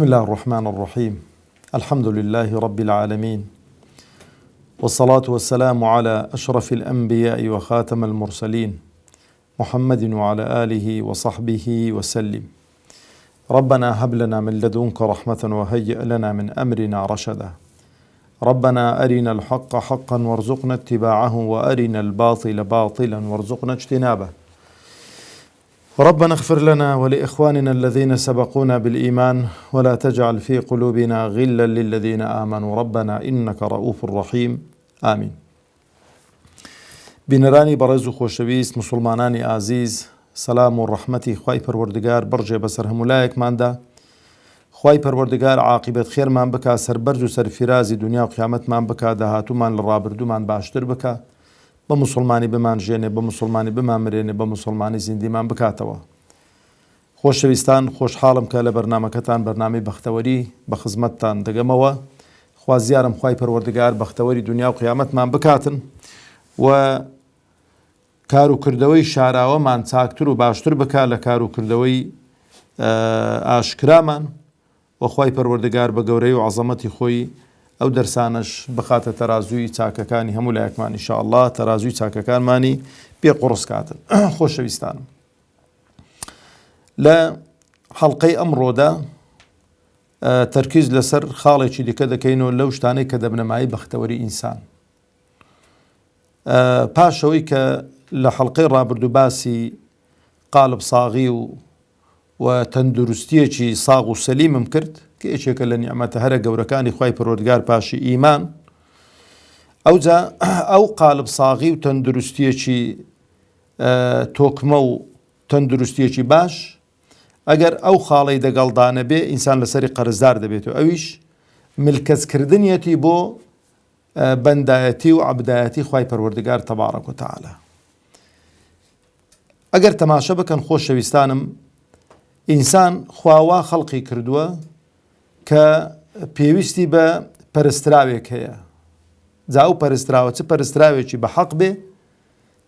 بسم الله الرحمن الرحيم. الحمد لله رب العالمين، والصلاة والسلام على أشرف الأنبياء وخاتم المرسلين محمد وعلى آله وصحبه وسلم. ربنا هب لنا من لدنك رحمة وهيئ لنا من أمرنا رشدا. ربنا أرنا الحق حقا وارزقنا اتباعه وأرنا الباطل باطلا وارزقنا اجتنابه. ربنا اغفر لنا ولإخواننا الذين سبقونا بالإيمان ولا تجعل في قلوبنا غلا للذين آمنوا ربنا إنك رؤوف رحيم آمين. بنراني برز خوشويست مسلماناني عزيز، سلام و رحمتي خواهی پروردگار برجه بسر همولایک مانده. خواهی پروردگار عاقبت خیر من بکا، سربرز و سرفرازی دنیا و قیامت من بکا، دهاتو من لرابردو من باشتر بکا، بە مسلمانی بمان ژێنێ، بە مسلمانی بمان مرێنێ، بە مسلمانی زیندیمان بکاتەوە. خۆشەویستان، خۆشحاڵم کە لە بەرنامەکەتان بەرنامەی بەختەوەری بە خزمەتتان دەگەمەوە. خوازیارم خوای پەروەردگار بەختەوەری دنیا و قیامەتمان بکاتن و کار و کردەوەی شاراوەمان چاکتر و باشتر بکات لە کار و کردەوەی ئاشکرامان، و خوای پەروەردگار بە گەورەی و عەزەمەتی خۆی ئەو دەرسانش بخاتە تەرازووی چاکەکانی هەموو لایەکمان ئینشاءالله، تەرازووی چاکەکانمانی پێ قوڕس کاتن. خۆشەویستانم، لە حەڵقەی ئەمڕۆدا تەرکیز لەسەر خاڵێکی دیکە دەکەینەوە لەو شتانەی کە دەبنەمایی بەختەوەری ئینسان. پاشەوەی کە لە حەڵقەی ڕابردوو باسی قالب ساغی و تەندروستیەکی ساغ و سەلیمم کرد کە یەکێکە لە نیعمەتە هەرە گەورەکانی خوای پەروەردگار پاشی ئیمان. ئەوجا ئەو قالب ساغی و تەندروستیەکی تۆکمە و تەندروستیەکی باش ئەگەر ئەو خاڵەی دەگەڵدانە بێ ئینسان لەسەری قەرزدار دەبێتەوە، ئەویش ملکەچکردنیەتی بۆ بەندایەتی و عەبدایەتی خوای پەروەردگار تەبارەک و تەعالا. ئەگەر تەماشە بکەن خۆشەویستانم، ئینسان خواوا خەڵقی کردووە کە پێویستی بە پەرستراوێک هەیە. جا ئەو پەرستراوە چ پەرستراوێکی بە حەق بێ،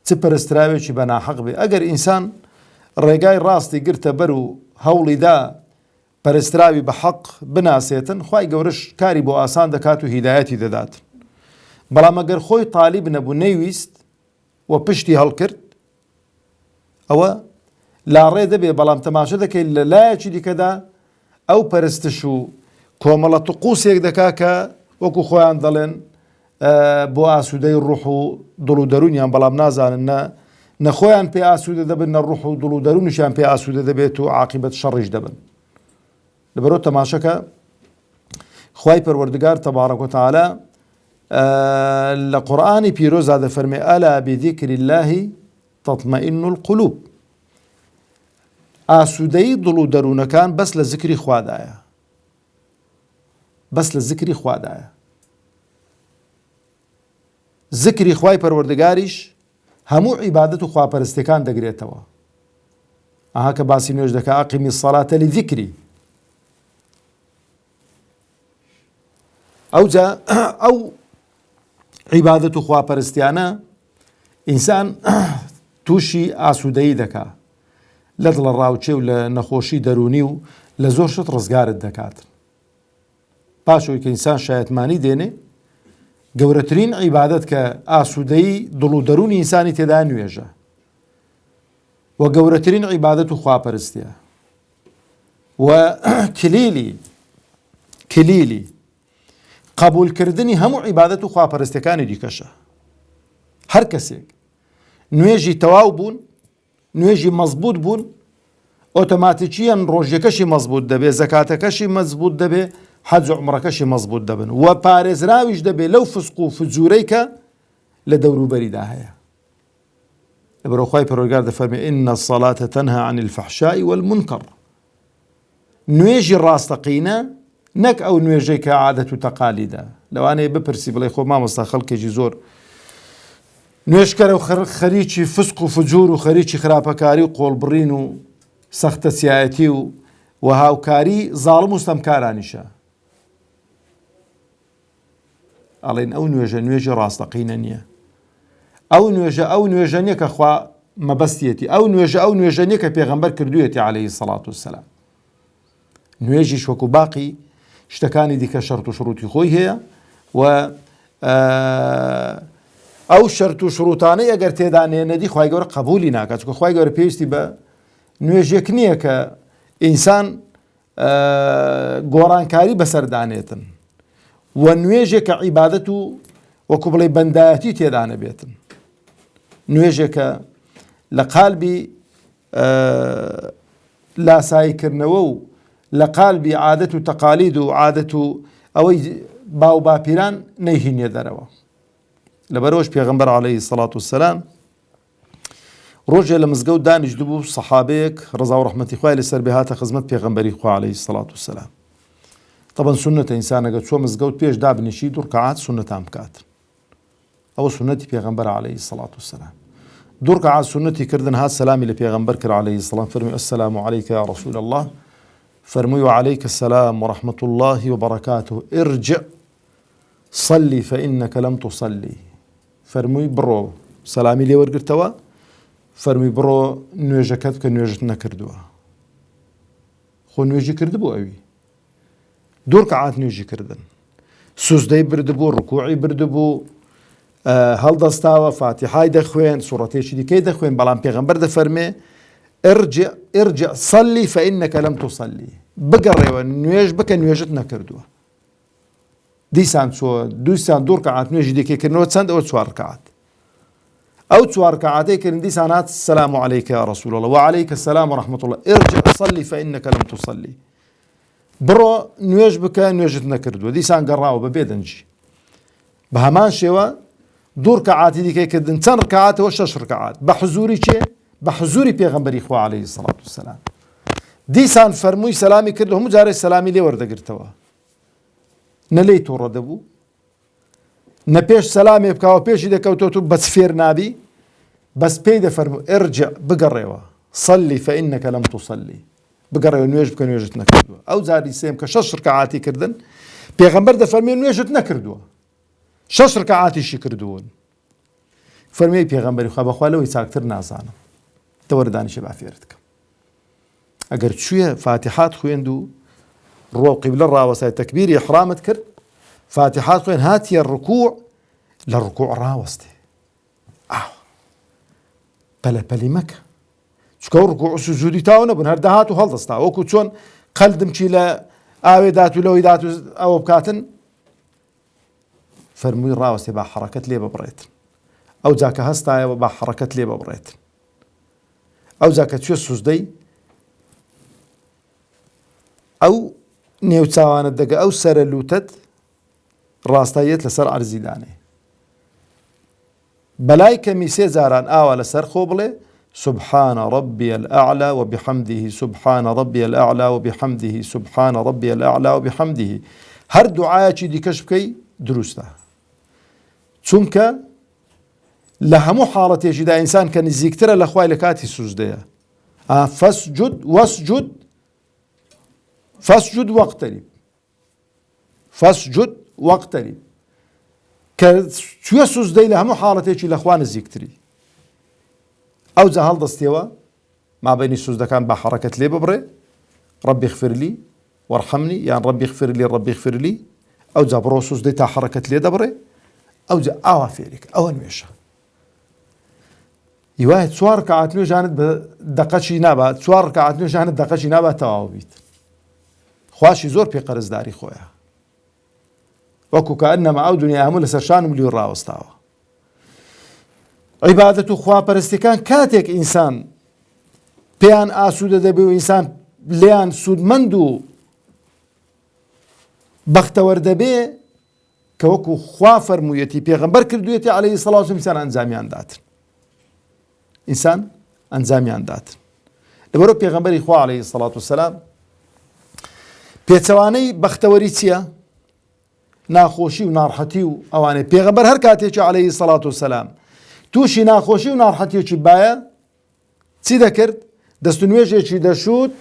چ پەرستراوێکی بە ناحەق بێ. ئەگەر ئینسان ڕێگای ڕاستی گرتە بەر و هەوڵیدا پەرستراوی بە حەق بناسێتن، خوای گەورەش کاری بۆ ئاسان دەکات و هیدایەتی دەداتن. بەڵام ئەگەر خۆی تالیب نەبوو، نەیویست و پشتی هەڵکرد، ئەوە لاڕێ دەبێ. بەڵام تەماشە دەکەیت لە لایەکی دیکەدا ئەو پەرستش و کۆمەڵە توقوسێک دەکا کە وەکو خۆیان دەڵێن بۆ ئاسوودەی ڕوح و دڵ و دەرونیان، بەڵام نازانن نەخۆیان پێ ئاسوودە دەبن، نە ڕوح و دڵ و دەرونیشیان پێ ئاسوودە دەبێت و عاقبەت شەڕیش دەبن. لەبەرەوە تەماشەکە خوای پەروەردگار تەبارەک و تەعالا لە قورئانی پیرۆزا دەفەرمێ ئەلا بذیکری الله تەطمئن القلوب. ئاسوودەی دڵ و دەروونەکان بەس لە زیکری خوادایە، بەس لە زیکری خوادایە. زیکری خوای پەروەردگاریش هەموو عیبادەت و خواپەرستیەکان دەگرێتەوە. ئەها کە باسی نوێژ دەکا ئەقیمی الصەلاتە لذیکری. ئەوجا ئەو عیبادەت و خواپەرستیانە ئینسان تووشی ئاسوودەیی دەکا، لە دڵە ڕاوچێ و لە نەخۆشی دەرونی و لە زۆر شت ڕزگارت دەکات. پاشەوەی کە ئینسان شایەتمانی دێنێ، گەورەترین عیبادەت کە ئاسوودەیی دڵ و دەرونی ئینسانی تێدا نوێژە و گەورەترین عیبادەت و خواپەرستیە و کلیلی قبولکردنی هەموو عیبادەت و خواپەرستیەکانی دیکەشە. هەر کەسێک نوێژی تەواو بوون، نوێژی مەزبوط بوون، ئۆتۆماتیکیان ڕۆژیەکەشی مەزبوط دەبێ، زەکاتەکەشی مەزبوط دەبێ، حەج و عومرەکەشی مەزبوط دەبن و پارێزراویش دەبێ لەو فسق و فجوورەی کە لە دەوروبەریدا هەیە. لەبەرەوە خوای پەروەردگار دەفەرمێ ئین الصەلاتە تەنها عن الفەحشاء والمونکەر. نوێژی ڕاستەقینە، نەک ئەو نوێژەی کە عادەت و تەقالیدە. لەوانەیە بپرسی بڵێ خۆ مامۆستا خەڵکێکی زۆر نوێشکەرە و خەریکی فسق و فجوور و خەریکی خراپەکاری و قۆڵبڕین و سەختە سیایەتی و هاوکاری زاڵم و ستەمکارانیشە. ئەڵێن ئەو نوێژە نوێژی ڕاستەقینە نییە. ئەو نوێژە نییە کە خوا مەبەستیەتی، ئەو نوێژە نییە کە پێغەمبەر کردوویەتی عەلەیهی سەڵات وەسەلام. نوێژیش وەکو باقی شتەکانی دیکە شەرت و شروعی خۆی هەیە و ئەو شەرت و شروتانەی ئەگەر تێدا نێنەدی خوای گەورە قبولی ناکات، چونکە خوای گەورە پێویستی بە نوێژێک نییە کە ئینسان گۆڕانکاری بەسەردانێتن و نوێژێکە عیبادەت و وەکو بڵێ بەندایەتی تێدا نەبێتن، نوێژێکە لە قالبی لاساییکردنەوە و لە قالبی عادەت و تەقالید و عادەت و ئەوەی باو باپیران نەیهینێ دەرەوە. لەبەرەوەش پێغەمبەر عەلەیهی سەڵات وسەلام ڕۆژێ لە مزگەوت دانیشتبوو بوو، سەحابەیەک ڕەزا و ڕەحمەتی خوای لەسەر بێ هاتە خزمەت پێغەمبەری خوا عەلەیهی سەڵات وسەلام. طبعاً سنەتە ئینسان ئەگەر چووە مزگەوت پێش دابنیشی 2 ڕکعات سنەتان بکات، ئەوە سنەتی پێغەمبەر عەلەیهی سەڵات وسەلام. 2 ڕکعات سنەتی کردن هات سەلامی لە پێغەمبەر کرد عەلەیهی سەڵام، فەرمووی ئەسسەلامو عەلەیکە یا ڕەسوول الله، فەرمووی وعەلەیکە السەلام وەڕەحمەت الله وبەڕەکاتوه ارجع صلی فإنك لم تصلی. فەرمووی بڕۆ، سەلامی لێ وەرگرتەوە، فەرمووی بڕۆ نوێژەکەت بکە، نوێژت نەکردووە. خۆ نوێژی کردبوو ئەوی 2 ڕکعات نوێژی کردن، سوزدەی بردبوو، ڕکوعی بردبوو، هەڵدەستاوە، فاتحای دەخوێن، سوڕەتێکی دیکەی دەخوێن، بەڵام پێغەمبەر دەفەرمێ ارجع صلی فإنك لم تصلی، بگەڕێوە نوێژ بکە، نوێژت نەکردووە. دیسان چۆ دویسان 2 ڕکعات نوێژی دیکەکردنەوە چەند؟ ئەوە 4 ڕکعات. ئەو 4 ڕکعاتەی کردن دیسان هات السلام عەلەیکە یا ڕەسوول الله وعەلەیکە السلام وەڕەحمەت الله ارجع صلی فإنك لم تصلی، بڕۆ نوێژ بکە، نوێژت نەکردووە. دیسان گەڕاوە بە بێدەنجی. بە هەمان شێوە 2 ڕکعاتی دیکەی کردن چەند ڕکعاتەوە؟ 6 ڕکعات بە حزوری چێ؟ بە حزوری پێغەمبەری خوا عەلەیهی سەڵات وسەلام. دیسان فەرمووی سەلامی کرد، هەموو جارێ سەلامی لێ وەردەگرتەوە، نە لێی تووڕە دەبوو، نە پێش سەلامێ بکاوە پێشی دەکەوتەوە بەس فێر نابی، بەس پێی دەفەرموو ارجع، بگەڕێوە، صلی فإنك لم تصلی، بگەڕێوە نوێژ بکە، نوێژت نەکردووە. ئەو جاری سێم کە 6 ڕکعاتی کردن، پێغەمبەر دەفەرمێ نوێژت نەکردووە، 6 ڕکعاتیشی کردوون. فەرمێی پێغەمبەری خوا بەخوا لەوەی چاکتر نازانم، تەوەرە دانیشە با فێرت کەم. ئەگەر چوویە فاتحات خوێند و ڕۆ قیبلە ڕاوەسای تەکبیری ئیحرامت کرد، فاتحات خوێن، هاتیە ڕکوع، لە ڕکوع ڕاوەستێ، پەلەپەلی مەکە، چکە ڕکوع و سوجودی تاو نەبوون، هەر دەهات و هەڵدەستا، وەکو چۆن قەلدم چی لە ئاوێ دات و لەوەی دات و ئەوە بکاتن. فەرمووی ڕاوەستێ با حەرەکەت لێ ببڕێتن، ئەو جاکە هەستایەوە با حەرەکەت لێ ببڕێتن، ئەو جاکە توێ سوزدەی ئەو نێوچاوانت دەگە، ئەو سەرە لوتت ڕاستاییت لەسەر عەرزی دانێ، بەلای کەمی 3 جاران ئاوا لەسەر خۆ بڵێ سبحان ربي الأعلى وبحمده، سبحان ربي الأعلى وبحمده، سبحان ربي الأعلى وبحمده. هەر دوعایەکی دیکەش بکەی دروستە، چونکە لە هەموو حاڵەتێکیدا ئینسان کە نزیکترە لە خوای لە کاتی سوزدەیە. فاسجد واقترب، کە توێ سوزدەی لە هەموو حاڵەتێکی لە خوا نزیکتری. ئەو جا هەڵدەستێەوە مابەینی سوزدەکان با حەرەکەت لێ ببڕێ، ربي اغفر لي وارحمني، یان ربي اغفر لي ربي اغفر لي، ئەو جا بڕۆ سوزدەی تا حەرەکەت لێ دەبڕێ، ئەو جا ئاوا فێریکە، ئەوە نوێژە. هیوایە 4 ڕکعات نوێژانت بە دەقەچی نابات، 4 ڕکعات نوێژانت دەقەچی نابات تەواو بیت. خواشی زۆر پێ قەرزداری خۆیە، وەکو کەئەنەما ئەو دنیا هەموو لەسەر شانم لی ڕاوەستاوە. عیبادەت و خواپەرستیەکان کاتێک ئینسان پێیان ئاسوودە دەبێ و ئینسان لیان سوودمەند و بەختەوەر دەبێ کە وەکو خوا فەرموویەتی پێغەمبەر کردوویەتی عەلەیهی سەڵات وسەلام ئینسان ئەنجامیان داتن، ئینسان ئەنجامیان داتن. لەبەرەوە پێغەمبەری خوا عەلەیهی سەڵات وسەلام پێچەوانەی بەختەوەری چییە؟ ناخۆشی و ناڕەحەتی و ئەوانەی پێغەمبەر هەر کاتێکی عەلەیهی سەڵات وسەلام تووشی ناخۆشی و ناڕەحەتیەکی باە چی دەکرد؟ دەست و نوێژێکی دەشوت،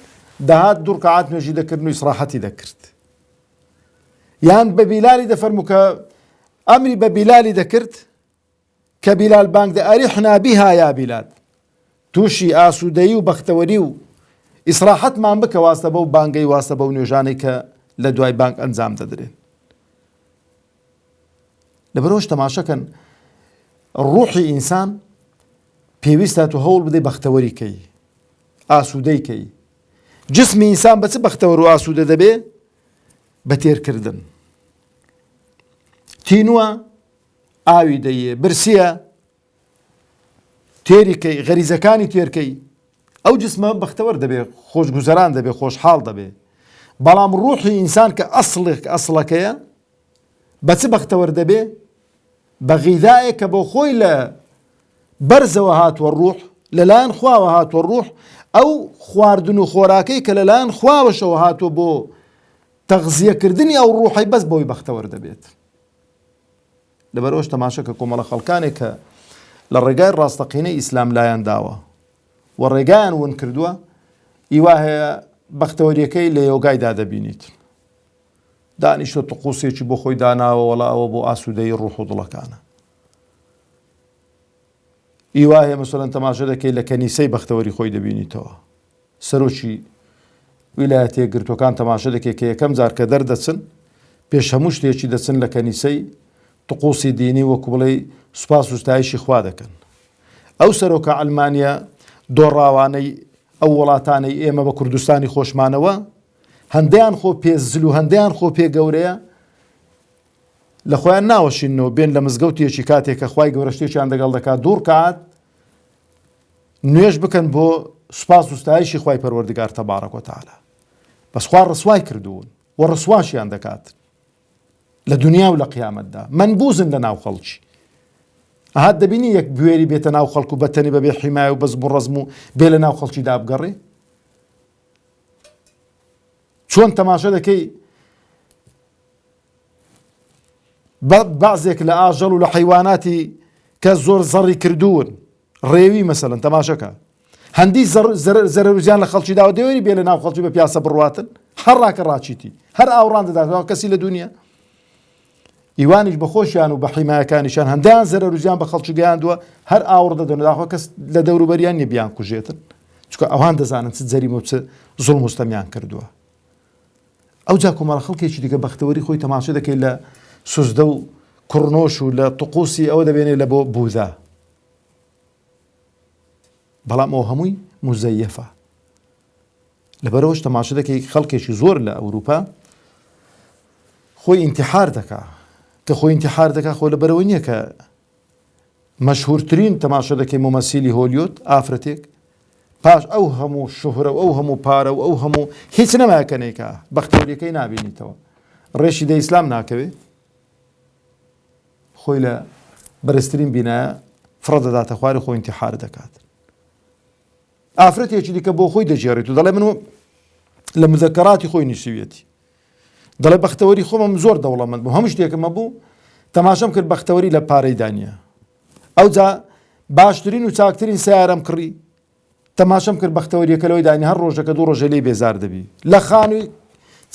دەهات 2 ڕکعات نوێژی دەکرد و ئیسراحەتی دەکرد. یان بە بیلالی دەفەرموو کە ئەمری بە بیلالی دەکرد کە بیلال بانگ دە ئەریحنا بیها یا بیلال، تووشی ئاسوودەیی و بەختەوەری و ئیسراحەتمان بکە واستە بەو بانگەی واستە بەو نوێژانەی کە لە دوای بانگ ئەنجام دەدرێن. لەبەرەوەش تەماشەکەن ڕوحی ئینسان پێویستە تو هەوڵ بدەی بەختەوەری کەی، ئاسوودەی کەی. جسمی ئینسان بە چ بەختەوەر و ئاسوودە دەبێ؟ بە تێرکردن. تینووە ئاوی دەیە، برسیە تێری کەی، غەریزەکانی تێرکەی، ئەو جسمە بەختەوەر دەبێ، خۆشگوزەران دەبێ، خۆشحاڵ دەبێ. بەڵام ڕوحی ئینسان کە ئەسڵەکەیە بە چ بەختەوەر دەبێ؟ بە غیدایە کە بۆ خۆی لە بەرزەوە هاتووە ڕوح، لەلایەن خواوە هاتووە ڕوح، ئەو خواردن و خۆراکەی کە لەلایەن خواوەشەوە هاتووە بۆ تەغزیەکردنی ئەو ڕوحی بەس بۆی بەختەوەر دەبێت. لەبەرەوەش تەماشەکە کۆمەڵە خەڵکانێک کە لە ڕێگای ڕاستەقینەی ئیسلام لایەن داوە و ڕێگایان ون کردووە، ئیوا هەیە بەختەوەریەکەی لە یۆگایدا دەبینیت. دانیشتە طقوسێکی بۆ خۆی داناوە، وەڵا ئەوە بۆ ئاسوودەی ڕوح و دڵەکانە. ئیوا هەیە مەسەڵەن تەماشە دەکەی لە کەنیسەی بەختەوەری خۆی دەبینیتەوە. سەرۆکی ویلایەتە یەکگرتووەکان تەماشە دەکەی کە یەکەم جار کە دەردەچن، پێش هەموو شتێکی دەچن لە کەنیسەی طقوسی دینی وەکو بڵێ سوپاس و ستایشی خوا دەکەن. ئەو سەرۆکە ئەلمانیا دۆڕاوانەی ئەو وڵاتانەی ئێمە بە کوردستانی خۆشمانەوە، هەندیان خۆ پێزل و هەندیان خۆ پێ گەورەیە، لە خۆیان ناوەشینەوە بێن لە مزگەوتێکی کاتێک کە خوای گەورە شتێکیان دەگەڵ دەکات دوور کات نوێژ بکەن بۆ سوپاس و ستایشی خوای پەروەردگار تەبارەک و تەعالا. بەس خوا ڕسوای کردوون و ڕسواشیان دەکات لە دنیا و لە قیامەتدا. منبوزن لە ناو خەڵکی. ئەهات دەبینی یەک بوێری بێتە ناو خەڵک و بەتەنی بەبێ حیمایە و بەزم و ڕەزم و بێ لە ناو خەڵکیدا بگەڕێ. چۆن تەماشە دەکەی بەعزێک لە ئاژەڵ و لە حەیواناتی کە زۆر زەڕی کردوون، ڕێوی مەسەڵەن تەماشەکە، هەندی زەرەرزیان لە خەڵکی داوە دەوێری بێ لە ناو خەڵکی بە پیاسە بڕواتن، هەر ڕاکە ڕاچیتی، هەر ئاوڕان دەداتەوە کەسی لە دنیا. ئیوانیش بە خۆشیان و بە حیمایەکانیشان هەندیان زەرەرزیان بە خەڵکی گەیاندووە، هەر ئاوڕ دەدەن داخوا کەس لە دەوروبەریان نییە بیان کوژێتن، چونکە ئەوان دەزانن چ جەریمە و چ زوڵم و ستەمیان کردووە. ئەو جا کۆمەڵە خەڵکێکی دیکە بەختەوەری خۆی تەماشە دەکەی لە سوزدە و کوڕنۆش و لە طقوسی ئەوە دەبێنێت لە بۆ بوودا، بەڵام ئەو هەمووی موزەیەفە. لەبەرەوەش تەماشە دەکەی خەڵکێکی زۆر لە ئەوروپا خۆی ئینتیحار دەکا، کە خۆی ئینتیحار دەکا خۆ لەبەرەوەی نییە کە مەشهورترین تەماشە دەکەی ممەسیلی هۆلیوود ئافرەتێک پاش ئەو هەموو شوهرە و ئەو هەموو پارە و ئەو هەموو هیچ نەماکەنێکە بەختەوەریەکەی نابینیتەوە، ڕێشی دە ئیسلام ناکەوێ، خۆی لە بەرزترین بینایە فڕە دەداتە خواری خۆی ئینتیحار دەکات. ئافرەتێکی دیکە بۆ خۆی دەژێڕێت و دەڵێ من لە مذەکەراتی خۆی نووسیوێتی، دەڵێ بەختەوەری خۆمم زۆر دەوڵەمەند بوو، هەموو شتێکمە بوو، تەماشەم کرد بەختەوەری لە پارەی دانیە. ئەو جا باشترین و چاکترین سیارەم کڕی، تەماشەم کرد بەختەوەریەکە لەوەی دانی، هەر ڕۆژەکە دوو ڕۆژە لێی بێزار دەبی. لە خانووی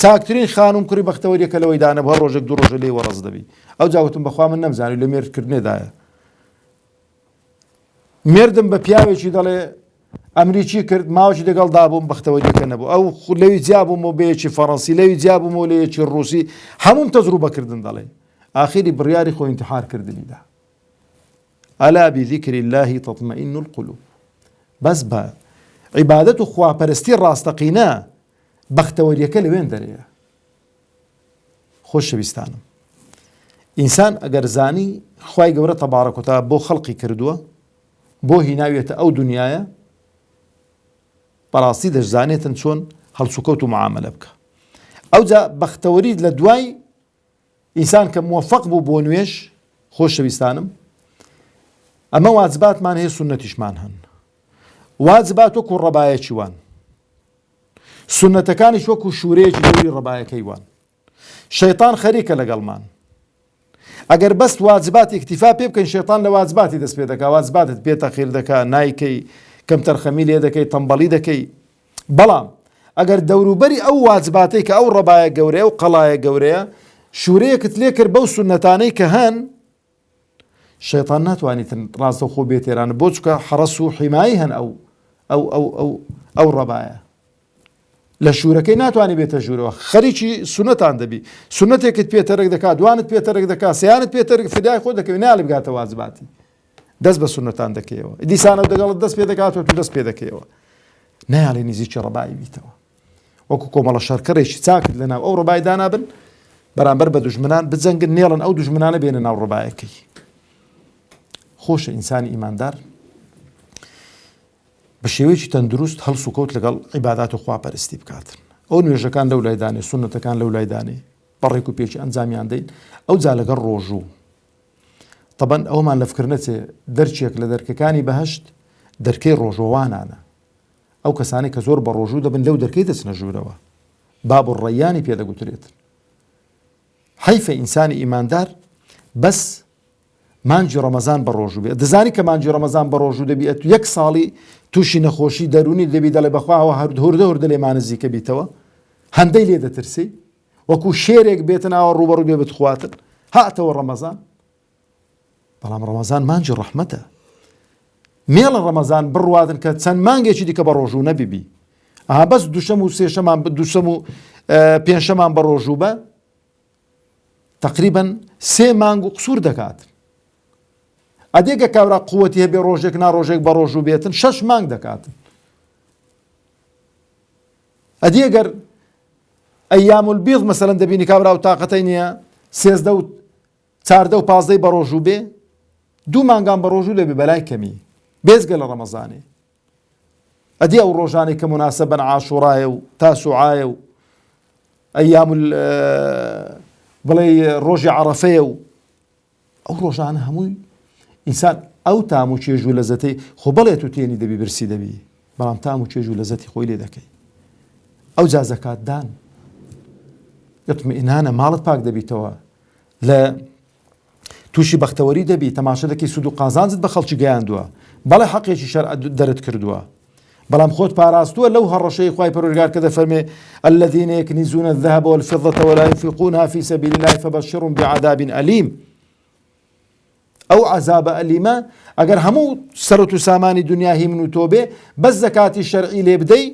چاکترین خانوم کڕی بەختەوەریەکە لەوەی دانە بە هەر ڕۆژێک دوو ڕۆژە لێی وەڕەز دەبی. ئەو جا وتم بەخوا من نەمزانی لە مێردکردنێدایە. مێردم بە پیاوێکی دەڵێ ئەمریکی کرد، ماوەی لەگەڵ دابووم بەختەوەریەکە نەبوو، ئەو لەوی جیابووم و بەیەکی فەڕەنسی، لەوی جیابووم و لەیەکی ڕووسی، هەموم تەجروبەکردن دەڵێ. ئاخری بڕیاری خۆی ئینتیحار کردنیدا. ئەلا بذیکری الله تطمئن القلوب. بەس بە عیبادەت و خواپەرستی ڕاستەقینە بەختەوەریەکە لەوێن دەرەیە. خۆشەویستانم، ئینسان ئەگەر زانی خوای گەورە تەبارەک و تەعالا بۆ خەڵقی کردووە، بۆ هیناویێتە ئەو دنیایە، بەڕاستی دەشزانێتن چۆن هەڵسوکەوت و معاملە بکە. ئەو جا بەختەوەری لە دوای ئینسان کە موفەق بوو بۆ نوێژ، خۆشەویستانم، ئەمە واجباتمان هەیە، سونەتیشمان هەن. واجبات وەکو ڕەبایەکی وان، سونەتەکانیش وەکو شوورەیەکی دەوری ڕەبایەکەی وان. شەیطان خەریکە لەگەڵمان. ئەگەر بەست واجبات ئیکتیفا پێ بکەین، شەیطان لە واجباتی دەست پێ دەکا، واجباتت پێ تەخیر دەکا، نایکەی، کەم تەرخەمی لێ دەکەی، تەمبەڵی دەکەی. بەڵام ئەگەر دەوروبەری ئەو واجباتەی کە ئەو ڕەبایە گەورەیە و قەڵایە گەورەیە شوورەیەکت لێ کرد بەو سونەتانەی کە هەن، شەیطان ناتوانێتن ڕاستە خۆ بێتێرانە، بۆ چکە حرەس و حیمایی هەن ئەو ڕەبایە. لە شوورەکەی ناتوانانی بێتە ژوورەوە خەریکی سونەتان دەبی سونەتێکت پێتەرێک دەکات دوانت پێتەرێک دەکات سیانت پێتەرێک فدای خۆ دەکەوی ناڵی بگاتە واجباتی دەست بە سونەتان دەکەیەوە دیسانە دەگەڵت دەست پێ دەکاتەوە تو دەست پێ دەکەیەوە نایڵێ نزیکی ڕەبایی بیتەوە وەکو کۆمەڵە شەرکەڕێکی چاکت لەناو ئەو ڕەبای دانابن بەرامبەر بە دوژمنان بجەنگن نێڵن ئەو دوژمنانە بێنە ناو ڕەبایەکەی خۆشە ئینسانی ئیماندار بە شێوەیەکی تەندروست هەڵس و کەوت لەگەڵ عیبادات و خواپەرستی بکاتن ئەو نوێژەکان لەو لایدانێ سونەتەکان لەو لایدانێ بەڕێک و پێچی ئەنجامیان دەین ئەو جا لەگەڵ ڕۆژوو طبعاً ئەومان لە فکر نەچێ دەرچێک لە دەرکەکانی بەهەشت دەرکەی ڕۆژۆوانانە ئەو کەسانی کە زۆر بە ڕۆژوو دەبن لەو دەرکەی دەچنە ژوورەوە باب ڕەیانی پێدەگوترێت حیفە ئینسانی ئیماندار بەس مانجی ڕەمەزان بە ڕۆژوو بێت دەزانی کە مانجی ڕەمەزان بە ڕۆژوو دەبێت یەک ساڵی تووشی نەخۆشی دەرونی دەبی دەڵێ بەخواوە هەردە لێمان نزیکە بیتەوە هەندەی لێ دەترسی وەکو شێرێک بێتن ئاوە ڕوبەڕوو بێ بتخواتن هاتەوە ڕەمەزان بەڵام ڕەمەزان مانجی ڕەحمەتە مێڵە ڕەمەزان بڕواتن کە چەند مانگێکی دیکە بە ڕۆژوو نەبیبی ئاها بەس دووشەم و سێشەمان دووشەم و پێنجشەمان بە ڕۆژوو بە تقریبا 3 مانگ و قسوور دەکات ئەدێگە کابرا قووەتی هەبێ ڕۆژێک ڕۆژێک بە ڕۆژوو بێتن 6 مانگ دەکاتن ئەدێگەر ئەیام البیض مەسەلەن دەبینی کابرا و تااقەتەی نییە 13 و 14 و 15 بە ڕۆژوو بێ 2 مانگان بە ڕۆژوو دەبێ بەلای کەمی بێزگە لە ڕەمەزانێ ئەدی ئەو ڕۆژانەی کە مناسەبەن عاشوڕایە و تاسوعایە و ئەیام بڵێ ڕۆژی عەرەفەیە و ئەو ڕۆژانە هەمووی ئینسان ئەو تام و چێژ و لەزەتەی خۆ بەڵێت و تێنی دەبی برسی دەبی بەڵام تام و چێژ و لەزەتی خۆی لێ دەکەی ئەو جا زەکات دان ئیطمئینانە ماڵت پاک دەبیتەوە لە تووشی بەختەوەری دەبی تەماشە دەکەی سود و قازانجت بە خەڵکی گەیاندووە بەڵێ حەقێکی شەرع دەرت کردووە بەڵام خۆت پاراستووە لەو هەڕەشەی خوای پەروەردگار کە دەفەرمێ الذين يكنزون الذهب والفضة ولا ينفقونها في سبيل الله فبشرهم بعذاب أليم ئەو عەزابە ئەلیمە ئەگەر هەموو سەرەت و سامانی دنیاهی من و تۆ بێ بەس زەکاتی شەرعی لێ بدەی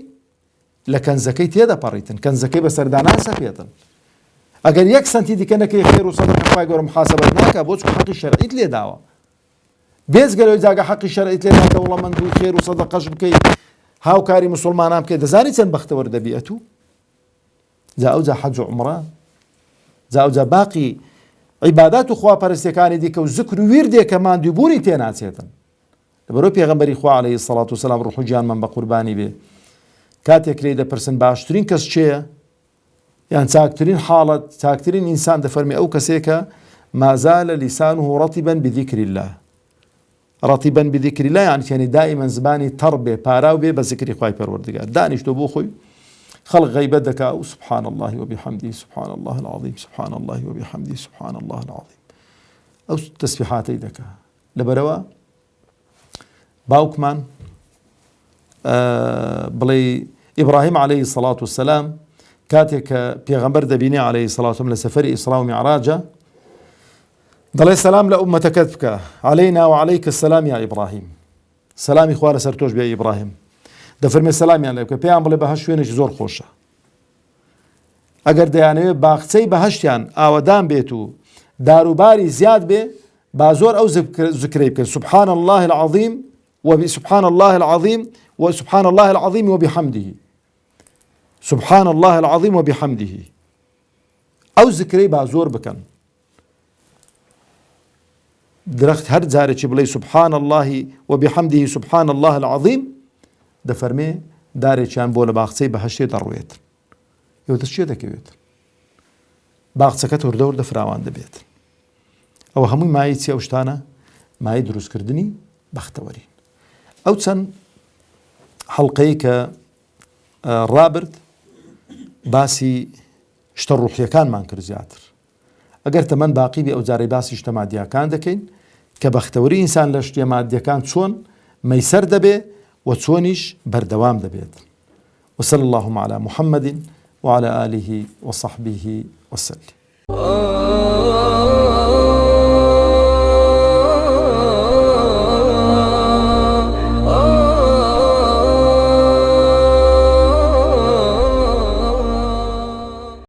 لە کەنزەکەی تێدەپەڕیتن کەنزەکەی بەسەردانان سەپێتن ئەگەر 1 سەنتی دیکە نەکەی خێر و سەدەقە خوای گەورە محاسەبەت ناکا بۆ چکە حەقی شەرعیت لێ داوە بێزگەلەوەی جاگە حەقی شەرعیت لێ ناکە وڵە من دوو خێر و سەدەقەش بکەی هاوکاری مسلمانان بکەی دەزانی چەند بەختەوەر دەبیەت و جا ئەو جا حەج و عومرە جا ئەو جا باقی عیبادات و خواپەرستیەکانی دیکە و زکر و ویردێک کە ماندووبوونی تێناچێتن لەبەرەوەی پێغەمبەری خوا عەلەیهی سەڵات وسەلام ڕوح و گیانمان بە قوربانی بێ کاتێک لێی دەپرسن باشترین کەس چێیە یان چاکترین حاڵەت چاکترین ئینسان دەفەرمێ ئەو کەسێکە مازالە لیسانه رەطبا بذکر الله رەطبا بذکر الله یعنی دائما زبانی تەڕ بێ پاراو بێ بە زکری خوای پەروەردگار دانیشتۆ بۆ خۆی خلق غيبة دكا سبحان الله وبحمده سبحان الله العظيم سبحان الله وبحمده سبحان الله العظيم أو تسبيحاتي دكا لبروا باوكمان بلي إبراهيم عليه الصلاة والسلام كاتك بيغمبر دبيني عليه الصلاة والسلام لسفر إسراء ومعراجة ضل السلام لأمتك بك علينا وعليك السلام يا إبراهيم سلام إخوان سرتوش بيا إبراهيم دەفەرمێ سەلامیان لێ بکە پێیان بڵێ بەهەشت شوێنێکی زۆر خۆشە ئەگەر دەیانەوێت باخچەی بەهەشتیان ئاوەدان بێت و داروباری زیاد بێ با زۆر ئەو زکرەی بکەن سبحان الله العظيم وسبحان الله العظيم وسبحان الله العظيم وبحمده سبحان الله العظيم وبحمده ئەو زکرەی با زۆر بکەن درەخت هەر جارێکی بڵێ سبحان الله وبحمده سبحان الله العظيم دەفەرمێ دارێکیان بۆ لە باخچەی بەهەشتێ دەڕوێت ئێوە چێ دەکەوێت باخچەکەت وردە وردە فراوان دەبێت ئەوە هەمووی مای چی ئەو شتانە مای دروستکردنی بەختەوەرین ئەو چەند حەڵقەی کە ڕابرد باسی شتە ڕوحیەکانمان کرد زیاتر ئەگەر تەمەەن باقی بێ ئەو جارەی باسی شتە مادیەکان دەکەین کە بەختەوەری ئینسان لە شتە مادیەکان چۆن مەیسەر دەبێ وچۆنیش بەردەوام دەبێت وصلى اللهم على محمد وعلى آله وصحبه وسلم